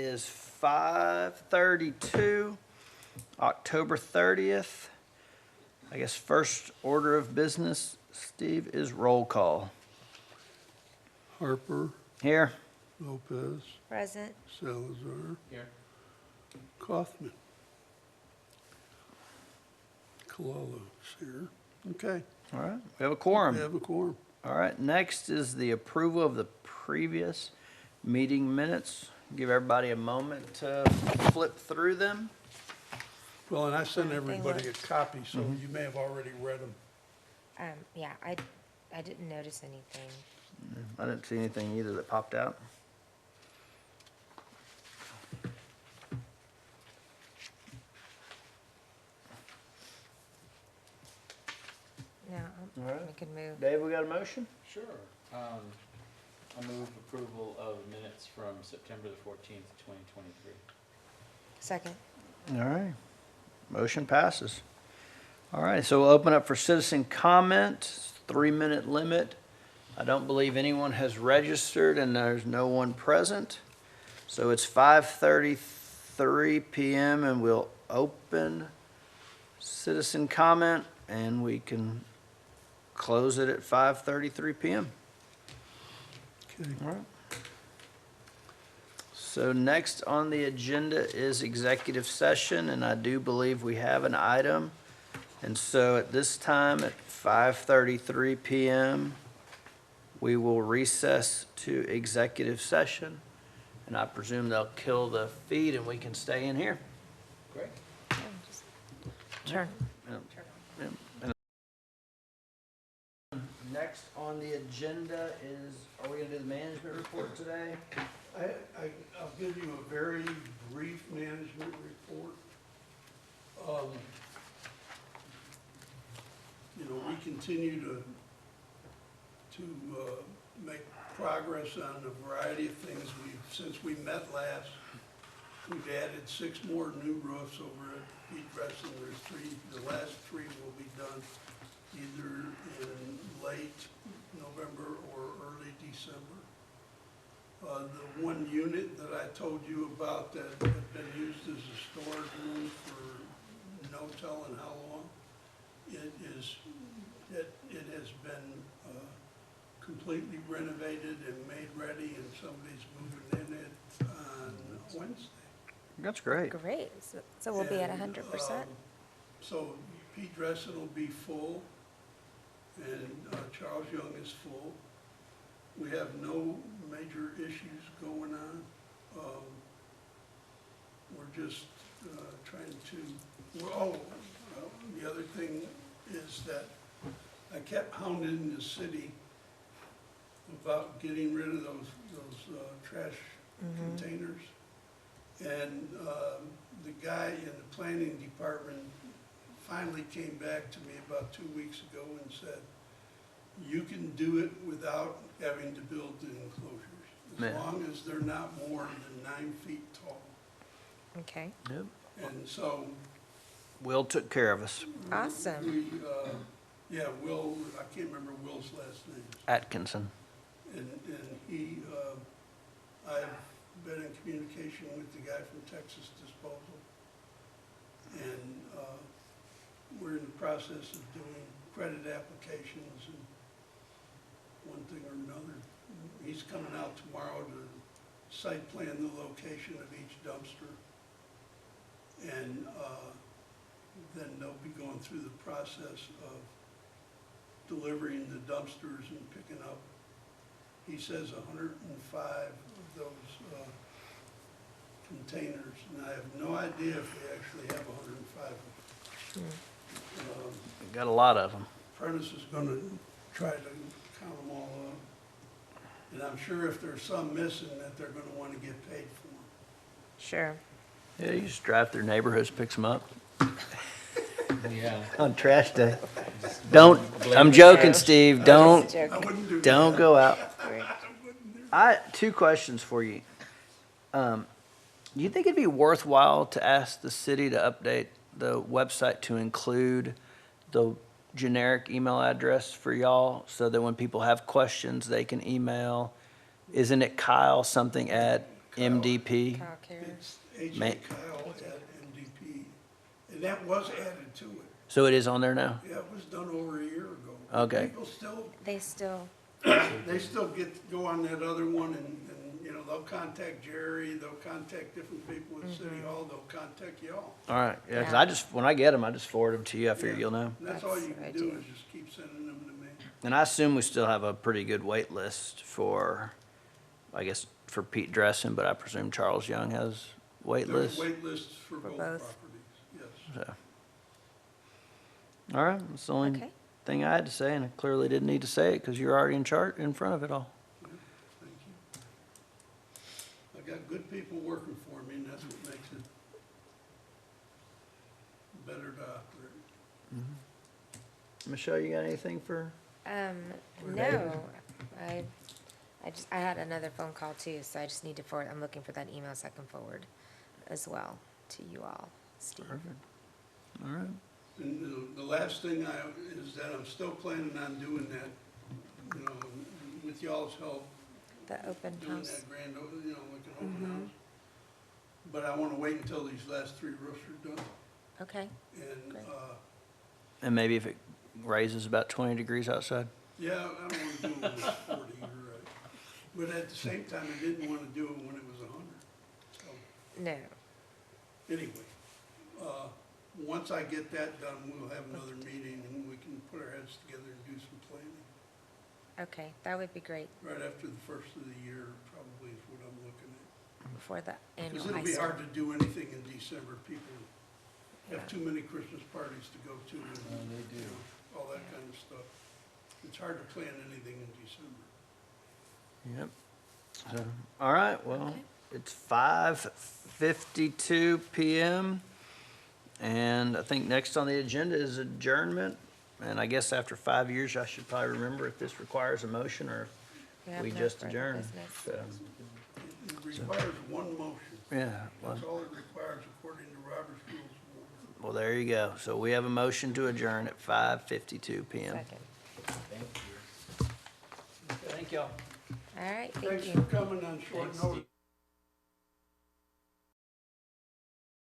is 5:32, October 30th. I guess first order of business, Steve, is roll call. Harper, Here. Lopez, Present. Salazar, Here. Kaufman. Kalalo's here. Okay, All right, we have a quorum. we have a quorum. All right, next is the approval of the previous meeting minutes. Give everybody a moment to flip through them. Well, and I sent They everybody a look- copy, so you may have already read them. Yeah, I didn't notice anything. I didn't see anything either that popped out. No, All right. we can move. Dave, we got a motion? Sure. I move approval of minutes from September the 14th, 2023. Second. All right, motion passes. All right, so we'll open up for citizen comment, 3-minute limit. I don't believe anyone has registered and there's no one present. So it's 5:33 PM and we'll open citizen comment and we can close it at 5:33 PM. Okay. All right. So next on the agenda is executive session, and I do believe we have an item. And so at this time, at 5:33 PM, we will recess to executive session. And I presume they'll kill the feed and we can stay in here. Great. Turn. Next on the agenda is, are we gonna do the management report today? I'll give you a very brief management report. We continue to make progress on a variety of things. Since we met last, we've added 6 more new roofs over at Pete Dresden. There's 3, the last 3 will be done either in late November or early December. The one unit that I told you about that had been used as a storage room for no telling how long, it has been completely renovated and made ready, and somebody's moving in it on Wednesday. That's great. Great. So we'll be at And, 100%. So Pete Dresden will be full, and Charles Young is full. We have no major issues going on. We're just trying to, the other thing is that I kept hounding the city about getting rid of those trash containers. And the guy in the planning department finally came back to me about 2 weeks ago and said, you can do it without having to build the enclosures, as long as they're not more than 9 feet tall. Okay. Yep. And so Will took care of us. Awesome. Will, I can't remember Will's last name. Atkinson. And he, I've been in communication with the guy from Texas Disposal. And we're in the process of doing credit applications and one thing or another. He's coming out tomorrow to site plan the location of each dumpster. And then they'll be going through the process of delivering the dumpsters and picking up. He says 105 of those containers, and I have no idea if we actually have 105 of them. We got a lot of them. Prentice is gonna try to count them all up. And I'm sure if there's some missing, that they're gonna wanna get paid for them. Sure. Yeah, you just drive through neighborhoods, picks them up Yeah. on trash day. Don't, I'm joking, Steve, don't, I wouldn't do that. don't go out. Great. Two questions for you. Do you think it'd be worthwhile to ask the city to update the website to include the generic email address for y'all so that when people have questions, they can email? Isn't it Kyle something at MDP. Kyle Care. It's Ma- AJ Kyle at MDP, and that was added to it. So it is on there now? Yeah, it was done over a year ago. Okay. People still, They still, they still go on that other one and, you know, they'll contact Jerry, they'll contact different people in City Hall, they'll contact y'all. All right, yeah, because Yeah. I just, when I get them, I just forward them to you. I figure Yeah. you'll know. And that's all you That's can what I do do. is just keep sending them to me. And I assume we still have a pretty good wait list for, I guess, for Pete Dressen, but I presume Charles Young has wait There's lists. wait lists for both both. properties, yes. So. All right, that's the only okay. thing I had to say, and I clearly didn't need to say it because you're already in front of it all. Yeah, thank you. I got good people working for me, and that's what makes it better to operate. Michelle, you got anything for? No, I had another phone call too, so I just need to forward, I'm looking for that email so I can forward as well to you all, Steve. Perfect. All right. And the last thing is that I'm still planning on doing that, you know, with y'all's help, The open doing house. that grand, you know, like an open house. But I wanna wait until these last 3 roofs are done, Okay, and, Great. And maybe if it raises about 20 degrees outside? yeah, I don't wanna do it when it's 40, you're right. But at the same time, I didn't wanna do it when it was 100, so. no, Anyway, once I get that done, we'll have another meeting and we can put our heads together and do some planning. okay, that would be great Right after the first of the year, probably is what I'm looking at. before the annual Because it'll high be school. hard to do anything in December. People Yeah. have too many Christmas parties to go to and, they do. you know, all that kind of stuff. It's hard to plan anything in December. Yep. So, all right, well, Okay. it's 5:52 PM. And I think next on the agenda is adjournment. And I guess after 5 years, I should probably remember if this requires a motion or We if have we no just further adjourn. business. So, It requires one motion. yeah, well, That's all it requires according to Robert's Rules of Order. well, there you go. So we have a motion to adjourn at 5:52 PM. Second. Thank you. Thank y'all. All right, thank Thanks you. for coming on short Thanks, notice. Steve.